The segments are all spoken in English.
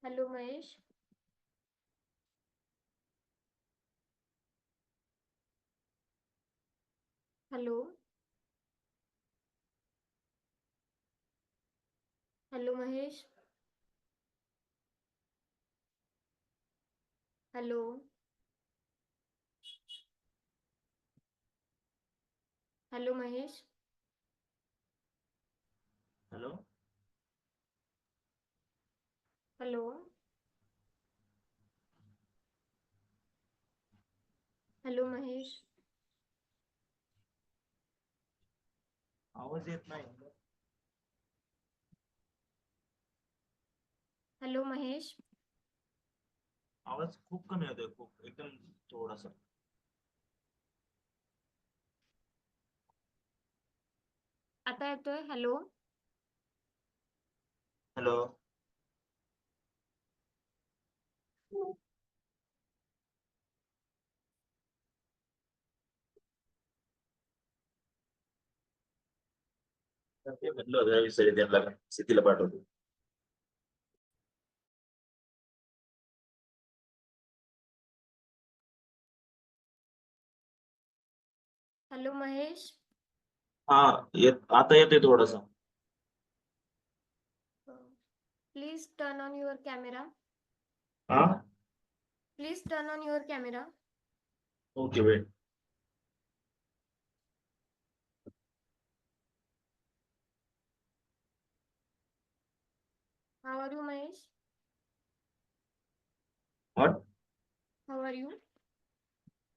Hello, Mahesh. Hello. Hello, Mahesh. Hello. Hello, Mahesh. Hello. Hello. Hello, Mahesh. आवाज येत नाही. Hello, Mahesh. आवाज खूप कमी होतोय, खूप एकदम थोडासा. आता येतोय? हॅलो. हॅलो. ते म्हटलं होतं विसरले त्यांना शेतीला पाठवतो. हॅलो, महेश. हा, आता येतोय थोडासा. Please turn on your camera. हा. Please turn on your camera. Okay, wait. How are you, Mahesh? What? How are you?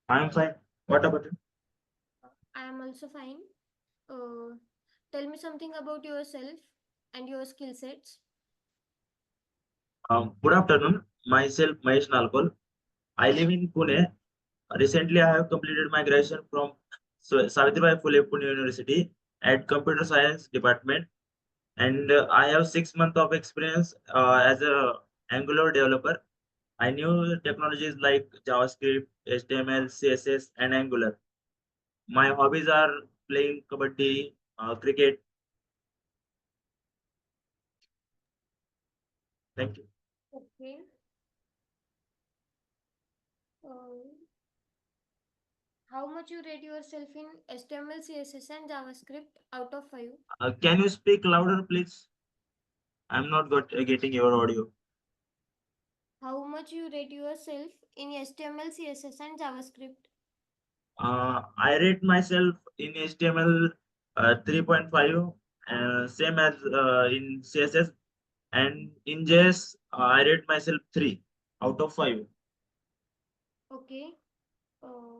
I am fine. What about you? I am also fine. Tell me something about yourself and your skill sets. Good afternoon. Myself Mahesh Nalkol. I live in Pune. Recently, I have completed my graduation from Savitribai Phule Pune University at Computer Science Department, and I have 6 months of experience as a Angular developer. I knew technologies like JavaScript, HTML, CSS, and Angular. My hobbies are playing kabaddi, cricket. Thank you. Okay. Uh, how much you rate yourself in HTML, CSS, and JavaScript out of 5? Can you speak louder, please? I'm not getting your audio. How much you rate yourself in HTML, CSS, and JavaScript? I rate myself in HTML 3.5, same as in CSS, and in JS, I rate myself 3 out of 5. Okay. Uh,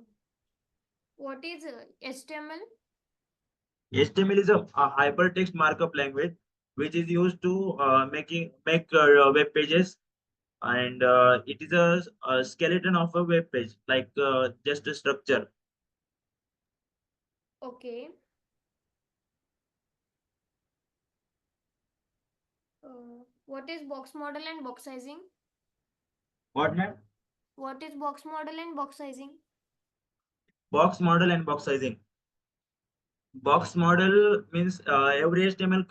what is HTML? HTML is a hypertext markup language which is used to make web pages, and it is a skeleton of a web page, like just a structure. Okay. What is box model and box sizing? What, ma'am? What is box model and box sizing? Box model and box sizing. Box model means every HTML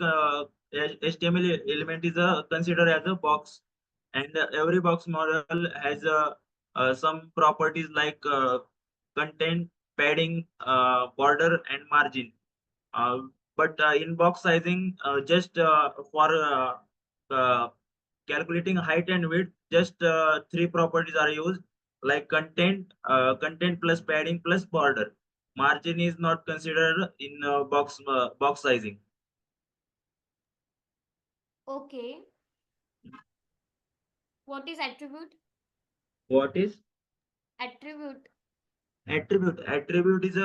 element is considered as a box, and every box model has some properties like content, padding, border, and margin. Uh, but in box sizing, just for uh, calculating height and width, just three properties are used, like content plus padding plus border. Margin is not considered in box sizing. Okay. What is attribute? What is Attribute. attribute? Attribute is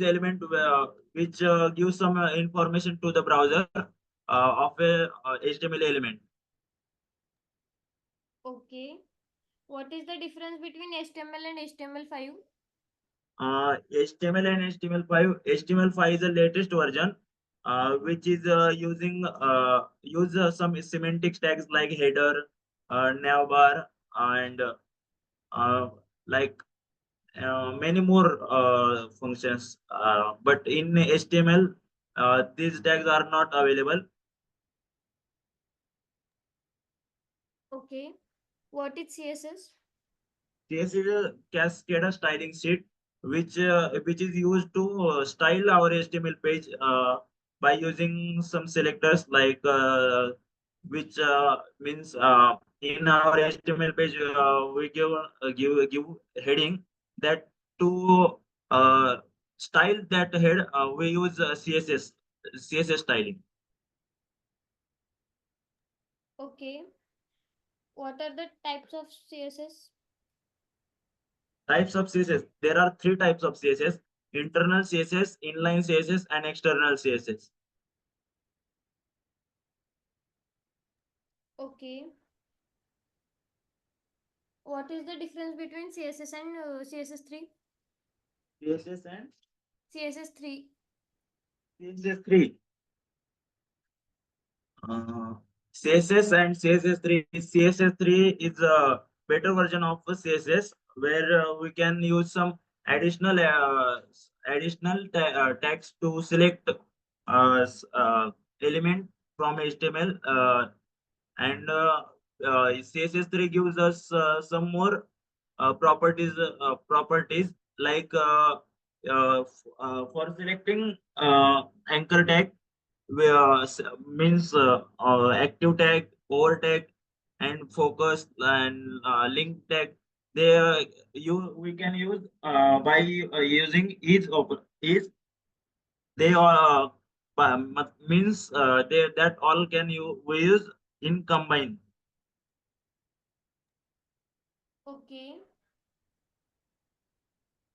element which gives some information to the browser of a HTML element. Okay. What is the difference between HTML and HTML5? HTML and HTML5. HTML5 is the latest version, which is use some semantic tags like header, navbar, and uh, like many more functions. But in HTML, these tags are not available. Okay. What is CSS? This is a cascade styling sheet, which is used to style our HTML page by using some selectors like which means in our HTML page we give heading that to style that head we use CSS styling. Okay. What are the types of CSS? Types of CSS. There are three types of CSS: internal CSS, inline CSS, and external CSS. Okay. What is the difference between CSS and CSS3? CSS and CSS3. CSS3. Uh, CSS and CSS3. CSS3 is a better version of CSS where we can use some additional tags to select element from HTML and CSS3 gives us some more properties like for selecting anchor tag means active tag, over tag, and focus and link tag. They you we can use by using each they means they that all can you we use in combine. Okay.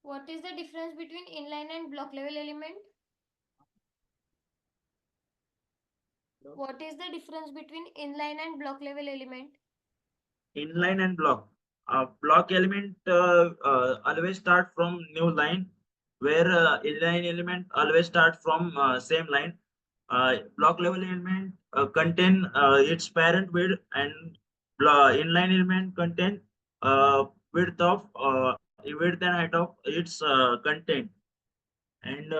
What is the difference between inline and block level element? What is the difference between inline and block level element? Inline and block. Block element always start from new line, where inline element always start from same line. Block level element contain its parent width, and inline element contain width and height of its content. And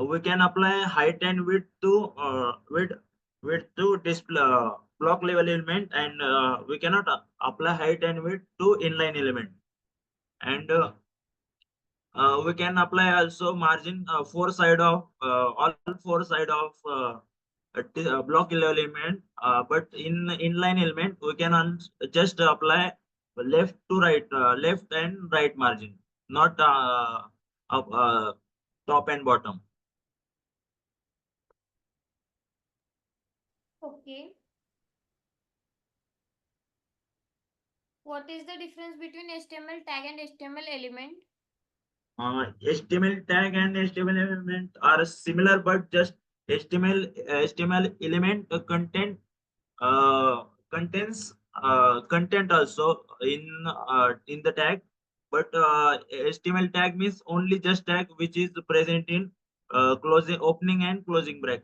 we can apply height and width to display block level element, and we cannot apply height and width to inline element. And we can apply also margin all four side of block element, but in inline element we can just apply left and right margin, not up, top and bottom. Okay. What is the difference between HTML tag and HTML element? HTML tag and HTML element are similar, but just HTML element contains content also in the tag, but HTML tag means only just tag which is present in closing opening and closing tag.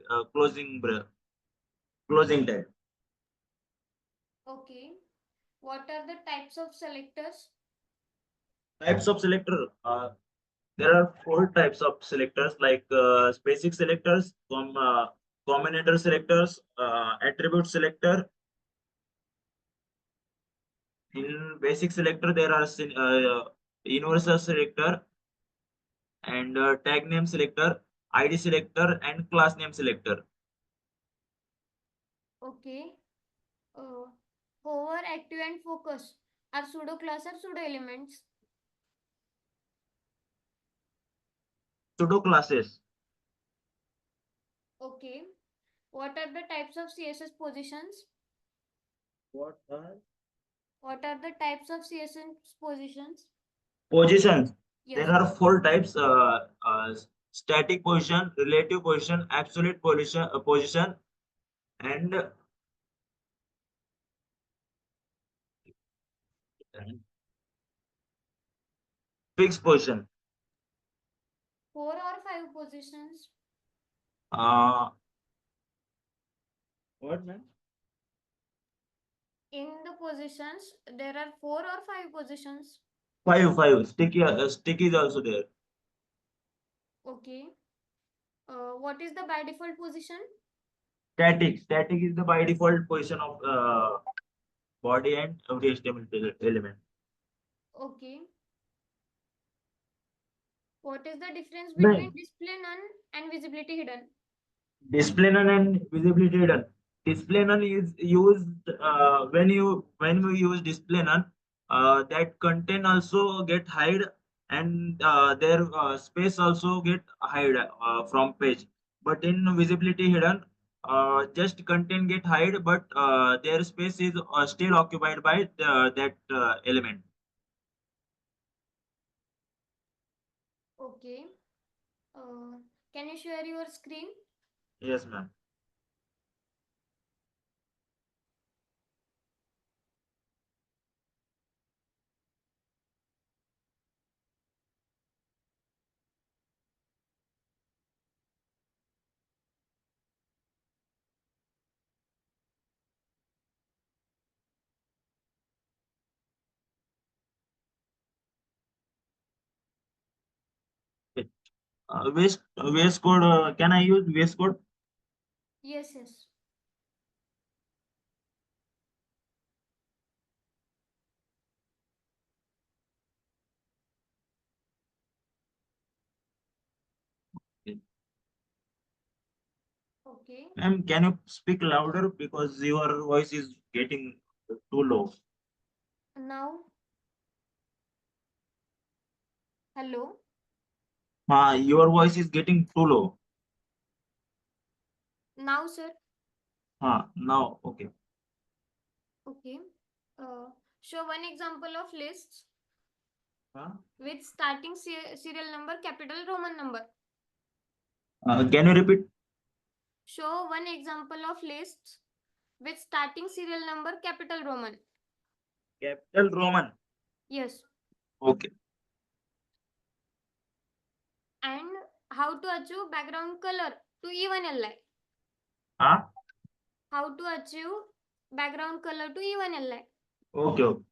Okay. What are the types of selectors? Types of selector. There are four types of selectors like basic selectors, combinator selectors, attribute selector. In basic selector, there are universal selector and tag name selector, ID selector, and class name selector. Okay. Uh, Hover, active, and focus are pseudo class or pseudo elements. Pseudo classes. Okay. What are the types of CSS positions? What are What are the types of CSS positions? positions? There Yes. are four types: static position, relative position, absolute position, and fixed position. 4 or 5 positions. Uh, what man? In the positions, there are 4 or 5 positions. Five. Sticky is also there. Okay. What is the by default position? Static is the by default position of body and every HTML element. Okay. What is the difference between No, display none and visibility hidden? display none and visibility hidden. Display none is used when we use display none, that content also get hide, and their space also get hide from page. But in visibility hidden, just content get hide, but their space is still occupied by that element. Okay. Uh, can you share your screen? Yes, ma'am. Waste code. Can I use waste code? Yes, yes. Okay. Ma'am, can you speak louder because your voice is getting too low? Now, hello. Your voice is getting too low. Now, sir. Now, okay. Okay. Uh, show one example of lists Huh? with starting serial number capital Roman number. Can you repeat? Show one example of lists with starting serial number capital Roman. Capital Roman. Yes. Okay. And how to achieve background color to even li. Huh? How to achieve background color to even li. Okay, okay.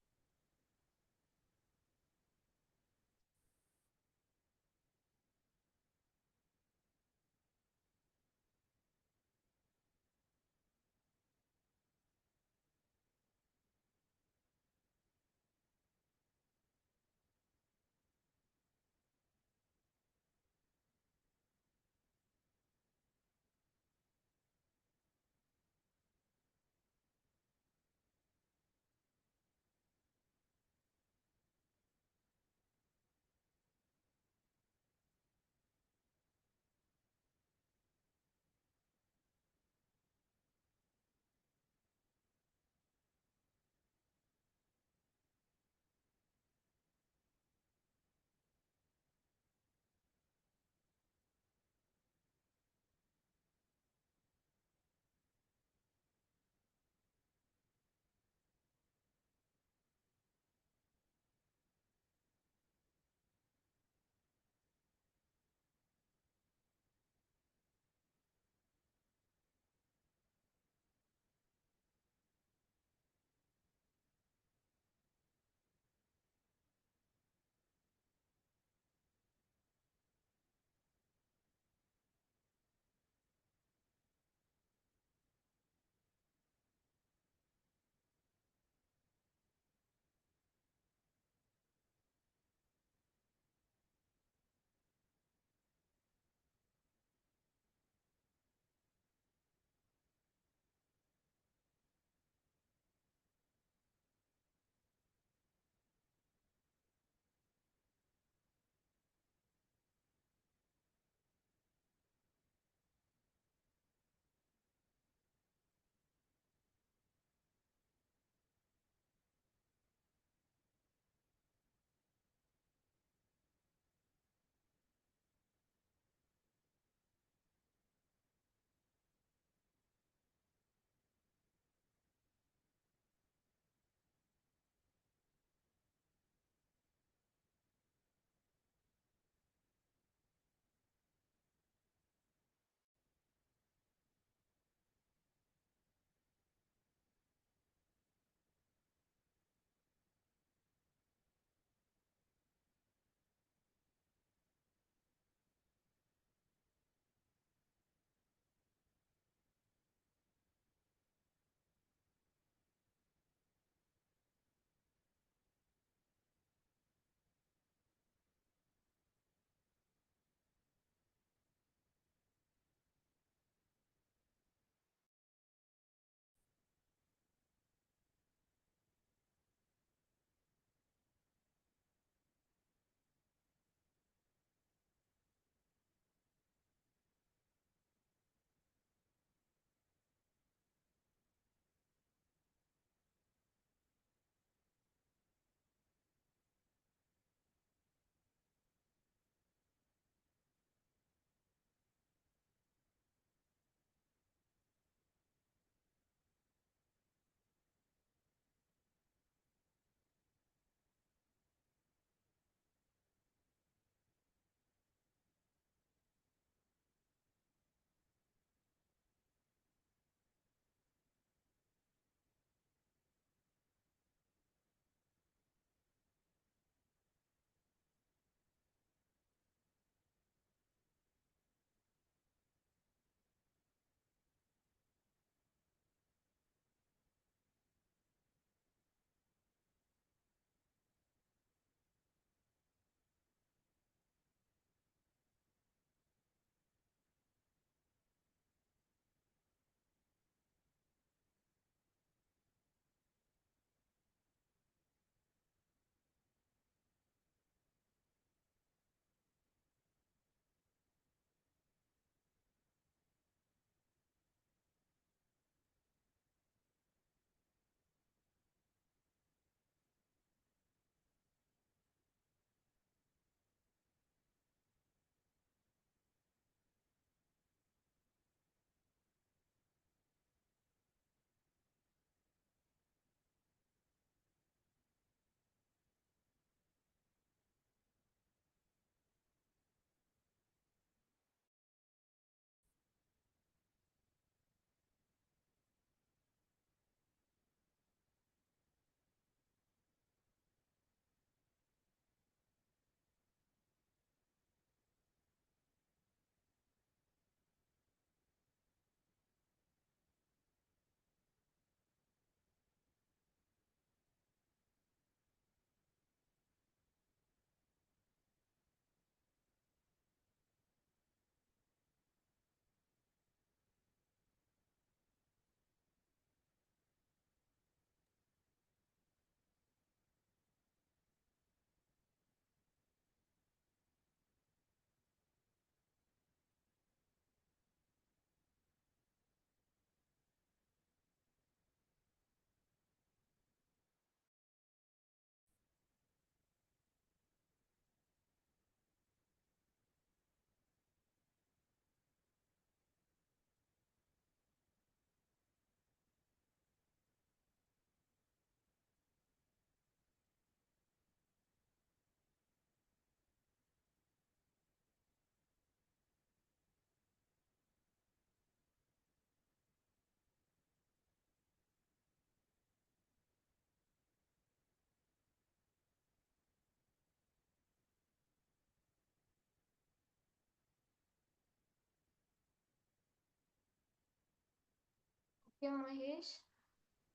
Okay, Mahesh.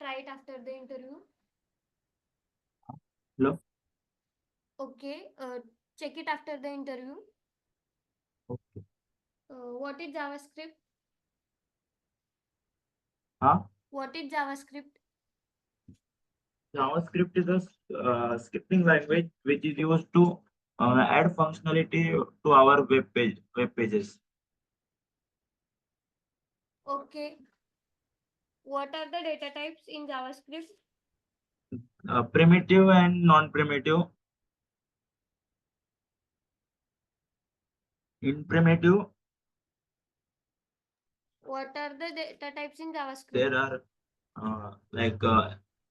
Try it after the interview. Hello. Okay, check it after the interview. Okay. What is JavaScript? Huh? What is JavaScript? JavaScript is a scripting language which is used to add functionality to our web pages. Okay. What are the data types in JavaScript? Primitive and non-primitive. In primitive, What are the data types in JavaScript? there are like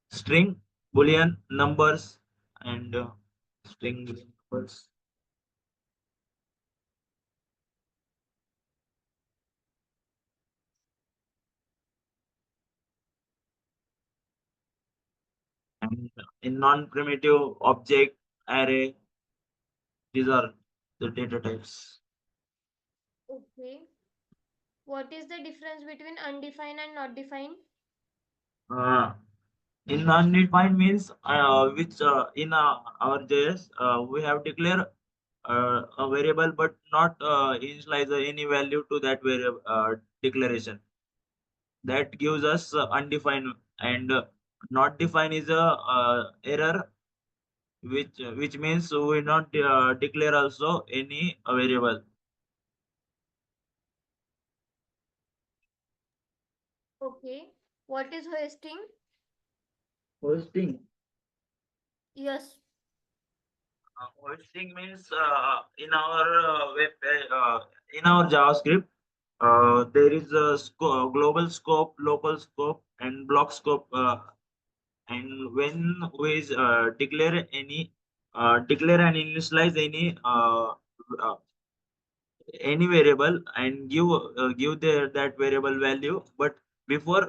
string, boolean, numbers, and string numbers. And in non-primitive object, array, these are the data types. Okay. What is the difference between undefined and not defined? Uh, in undefined means which in our JS we have declared a variable but not initialize any value to that variable declaration. That gives us undefined, and not defined is a error which means we not declare also any variable. Okay. What is hosting? Hosting. Yes. Hosting means in our in our JavaScript there is a global scope, local scope, and block scope. And when we declare and initialize uh, any variable and give that variable value, but before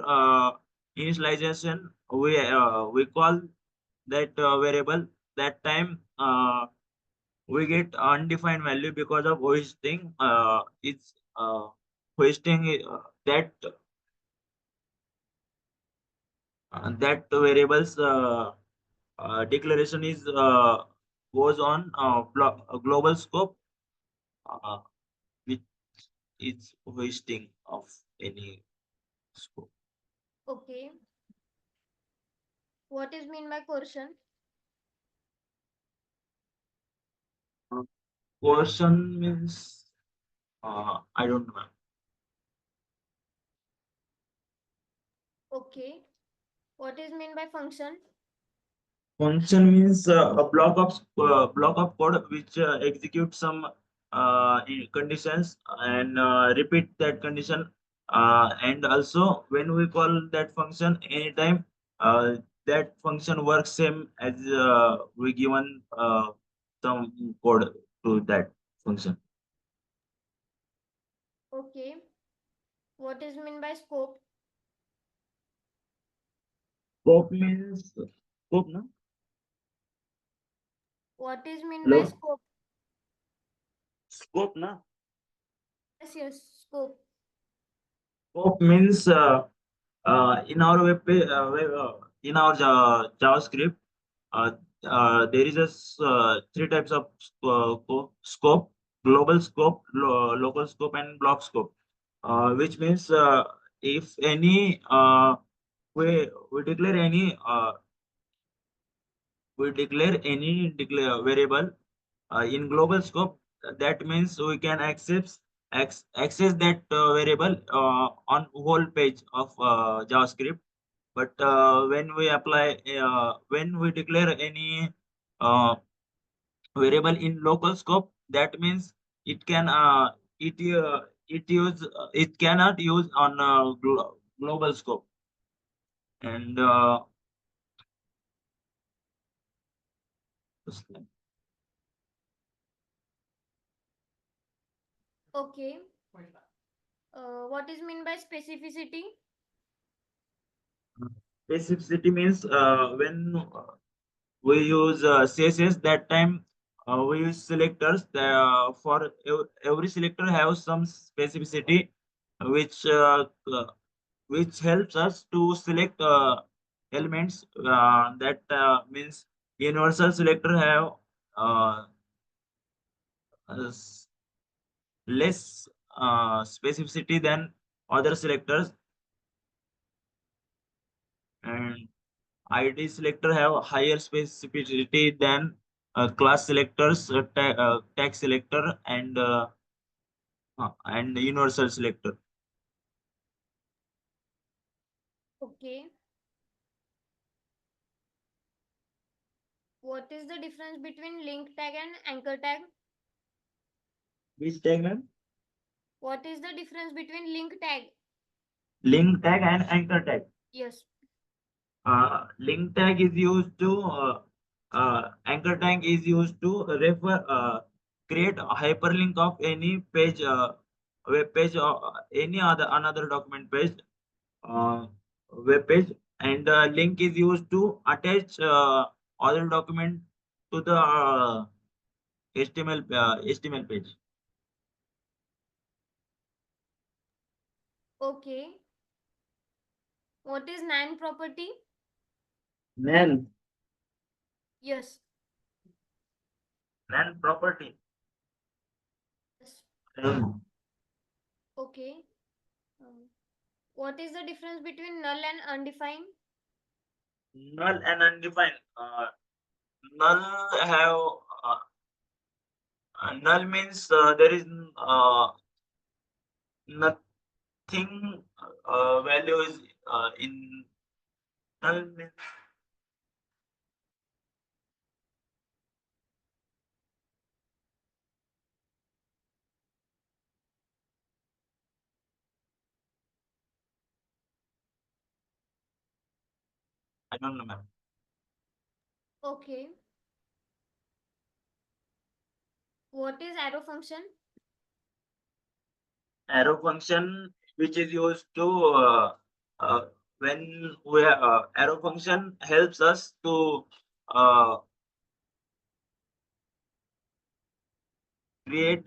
initialization we call that variable. That time we get undefined value because of hoisting. It's hoisting that variables declaration is goes on global scope, uh, which is hoisting of any scope. Okay. What is mean by coercion? Uh, Coercion means I don't know. Okay. What is mean by function? Function means a block of code which executes some conditions and repeat that condition. And also, when we call that function anytime, that function works same as we given some code to that function. Okay. What is mean by scope? Scope means scope, no? What is mean by Hello, scope? scope, na? Yes, yes, scope. Scope means in our in our JavaScript, uh, there is three types of scope: global scope, local scope, and block scope. Which means if any we declare any declare variable in global scope, that means we can access that variable on whole page of JavaScript. But when we declare any uh, variable in local scope, that means it can it cannot use on global scope. And Okay. What is mean by specificity? specificity means when we use CSS, that time we use selectors. Every selector has some specificity which which helps us to select elements. That means universal selector have uh, s- less specificity than other selectors, and ID selector have higher specificity than class selectors, tag selector, and universal selector. Okay. What is the difference between link tag and anchor tag? Which tag, ma'am? What is the difference between link tag? Link tag and anchor tag. Yes. Link tag is used to anchor tag is used to refer create a hyperlink of any page, web page, or any other another document page, uh, web page, and link is used to attach other document to the HTML page. Okay. What is nan property? Nan Yes. nan property. Yes. I don't know. Okay. Um, what is the difference between null and undefined? Null and undefined. Null have null means there is nothing value is in null means I don't know, ma'am. Okay. What is arrow function? Arrow function which is used to uh, when we arrow function helps us to uh, create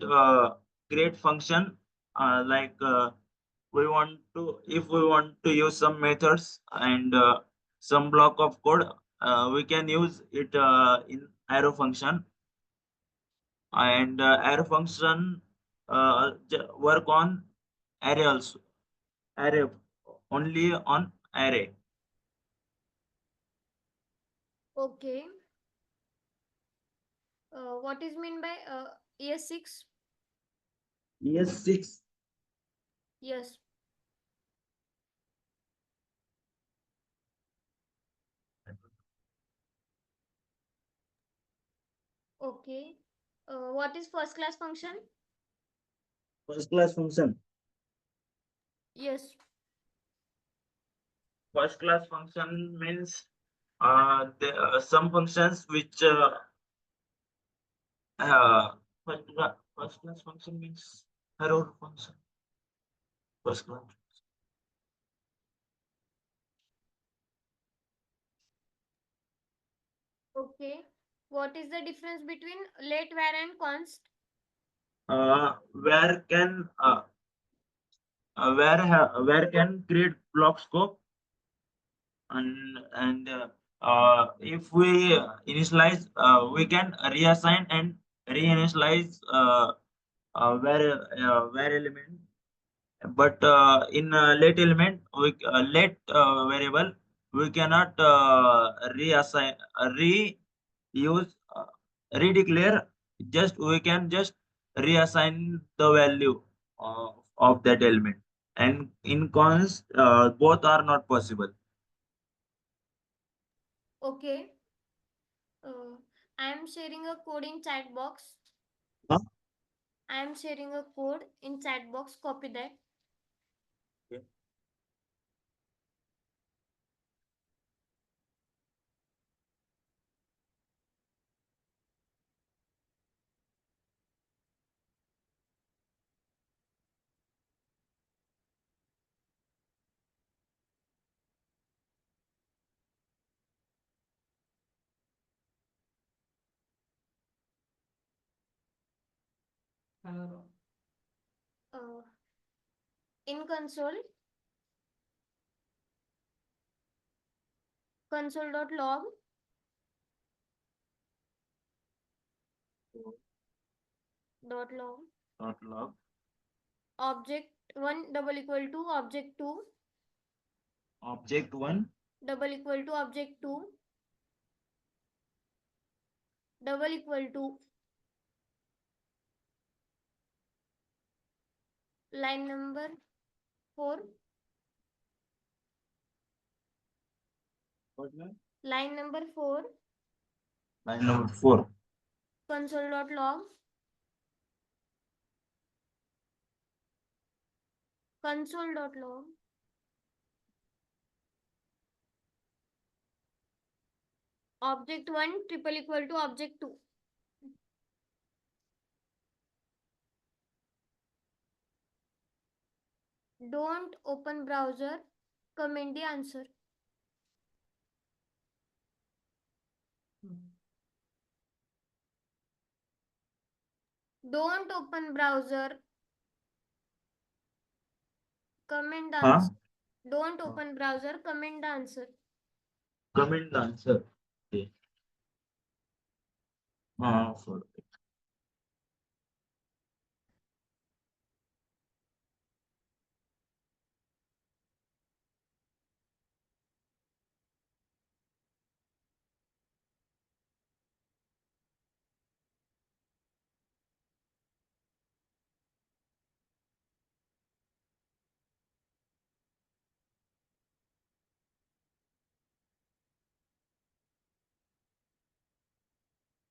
create function, like we want to if we want to use some methods and some block of code, we can use it in arrow function, and arrow function work on array also, array only on array. Okay. What is mean by ES6? ES6. Yes. Okay. What is first class function? First class function. Yes. First class function means some functions which first class function means arrow function. First class. Okay. What is the difference between let, var, and const? Where can where can create block scope, and if we initialize, we can reassign and reinitialize where element, but in let element we let variable we cannot reassign, reuse, redeclare, just we can just reassign the value of that element, and in const both are not possible. Okay. Uh, I am sharing a code in chat box. Huh? I am sharing a code in chat box. Copy that. Okay. Uh, in console, console.log, dot log, dot log, object 1 double equal to object 2 object one, double equal to object 2 double equal to line number 4, what line? line number 4, Line number 4, console.log, console.log, object 1 triple equal to object 2. Don't open browser, comment the answer. Don't open browser, comment the huh? answer. Don't open browser, comment the answer. Comment the answer. Okay. For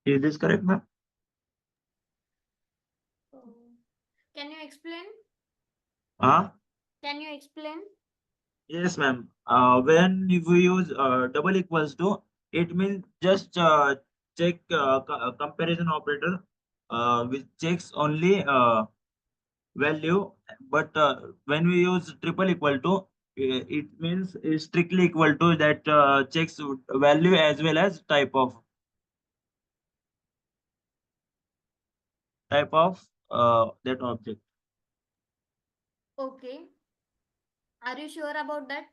is this correct, ma'am? Can you explain? Huh? Can you explain? Yes, ma'am. When if we use double equals to, it means just check comparison operator, which checks only value. But when we use triple equal to, it means is strictly equal to that checks value as well as type of that object. Okay. Are you sure about that?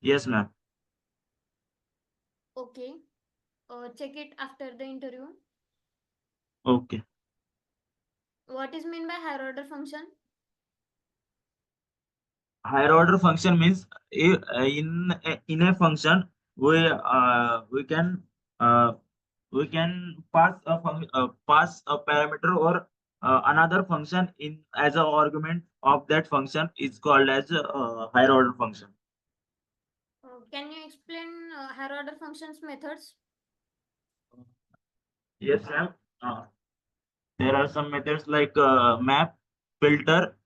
Yes, ma'am. Okay. Check it after the interview. Okay. What is mean by higher order function? Higher order function means in a function we can uh, pass a parameter or another function in as an argument of that function is called as higher order function. Can you explain higher order functions methods? Yes, ma'am. There are some methods like map filter,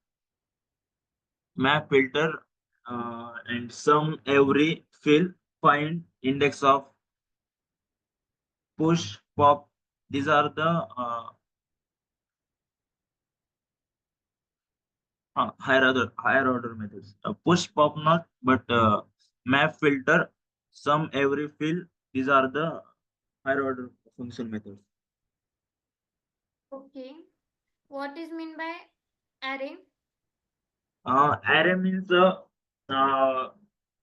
and sum every fill find index of push pop. These are the higher order methods. Push pop not, but map filter, sum every fill. These are the higher order function methods. Okay. What is mean by array? Array means uh,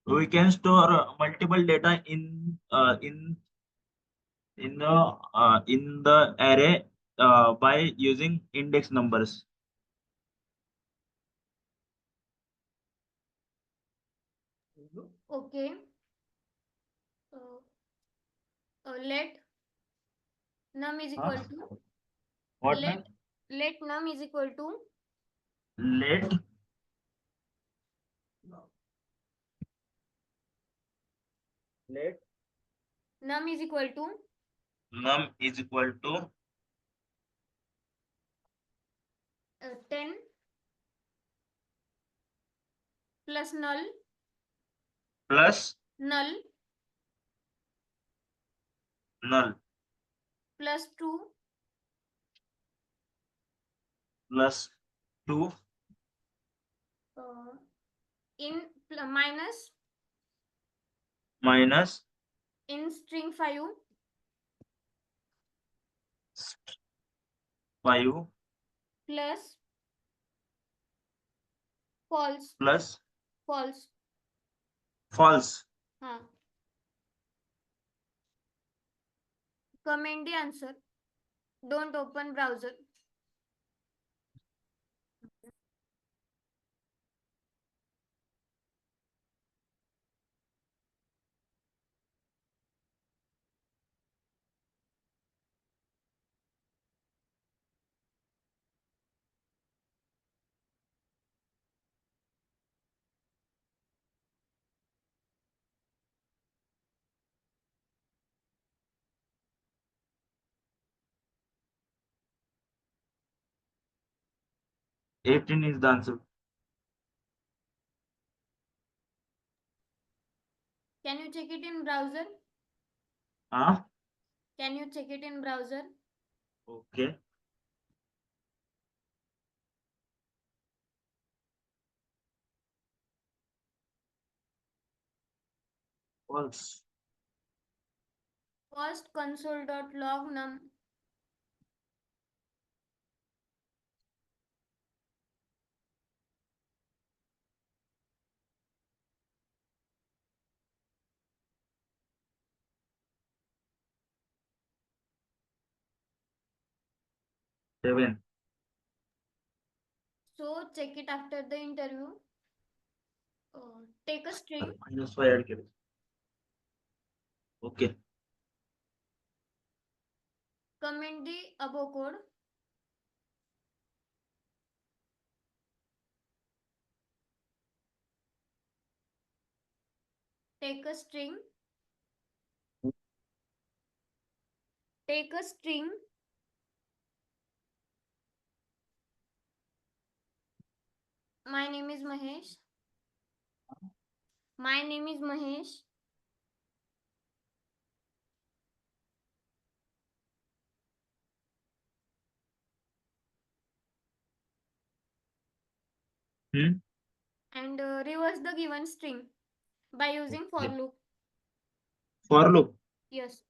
we can store multiple data in the array by using index numbers. Okay. Uh, let num is Huh? equal to What, let ma'am? let num is equal to Let let num is equal to num is equal to 10 plus plus null null plus 2 plus 2 uh, in minus minus in string 5 5 plus false plus false. false. Huh. Comment the answer. Don't open browser. 18 is the answer. Can you check it in browser? Ah, Can you check it in browser? okay. False. First console.log num. Seven. So check it after the interview. Take a string. -5 add केले. Okay. Comment the above code. Take a string. Take a string. My name is Mahesh. My name is Mahesh. Hmm. And reverse the given string by using for Okay. loop. For loop. Yes.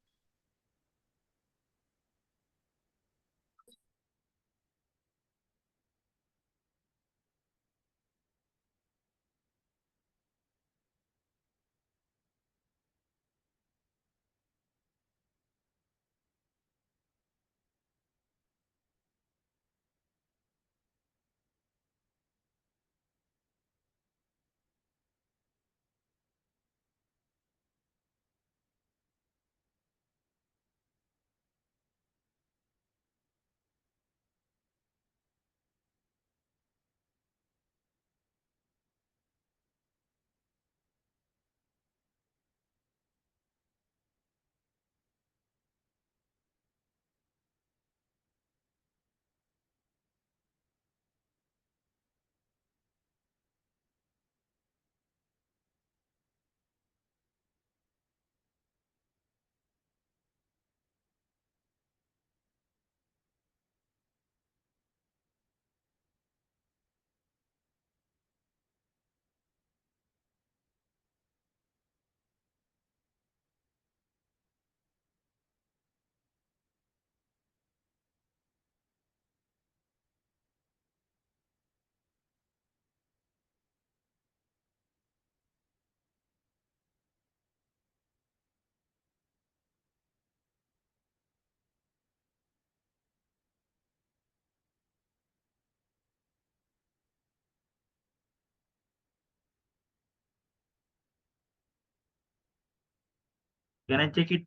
Can I check it?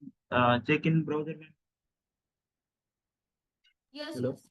Check in browser, ma'am. Yes, Hello. yes.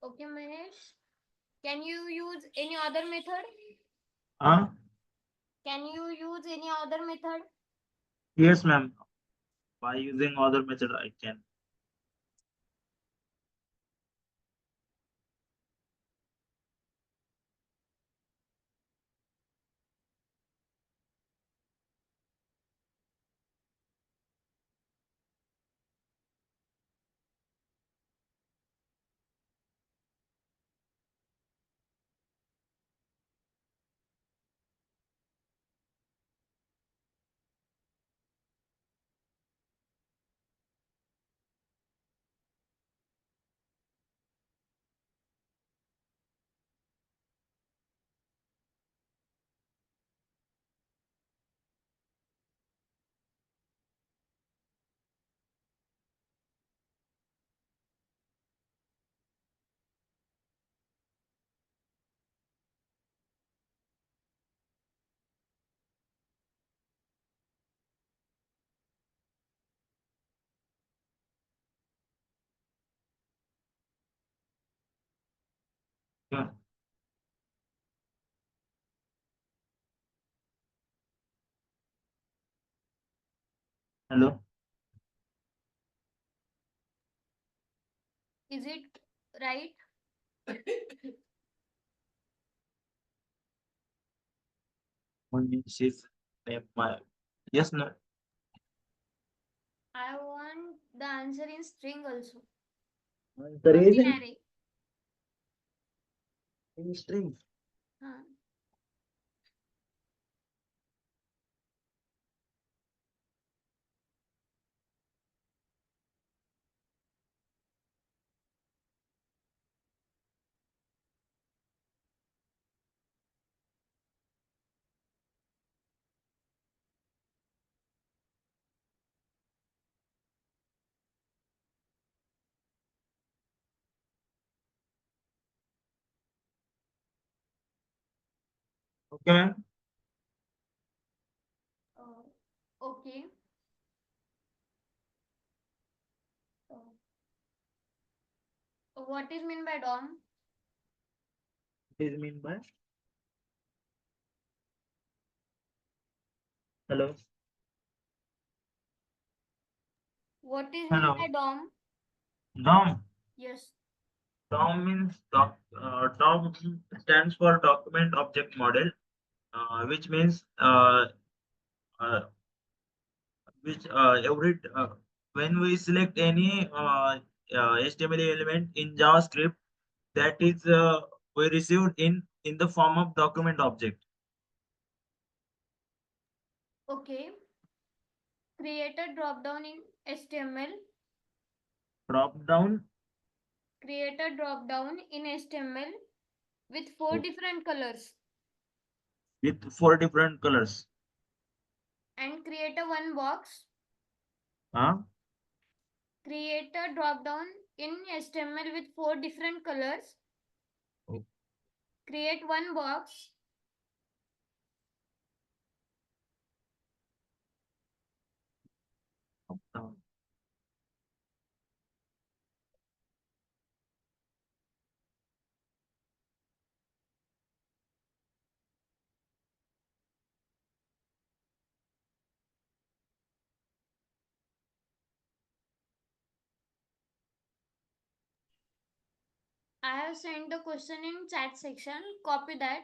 Okay, Mahesh. Can you use any other method? Huh? Can you use any other method? Yes, ma'am. By using other method, I can. Yeah. Hello. Is it right? Only she's name my. Yes, no. I want the answer in string also, The not in reason array. in string. Huh. Okay, ma'am. Uh, okay. Uh, what is mean by DOM? What is mean by? Hello. What is mean by Hello. DOM? DOM. Yes. DOM means DOM stands for Document Object Model, which means uh, which every when we select any HTML element in JavaScript, that is we received in the form of document object. Okay. Create a drop down in HTML. Drop down Create a drop down in HTML with four different colors with four different colors. and create a one box. Huh? Create a drop down in HTML with four different colors. Oh, Create one box. drop down. I have sent the question in chat section. Copy that.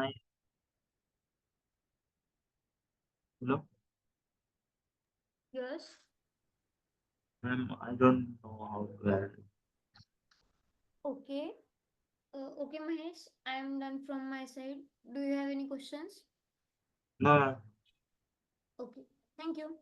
I, hello, Yes. I don't know how to add. Okay. Okay, Mahesh, I am done from my side. Do you have any questions? No, Okay. Thank you.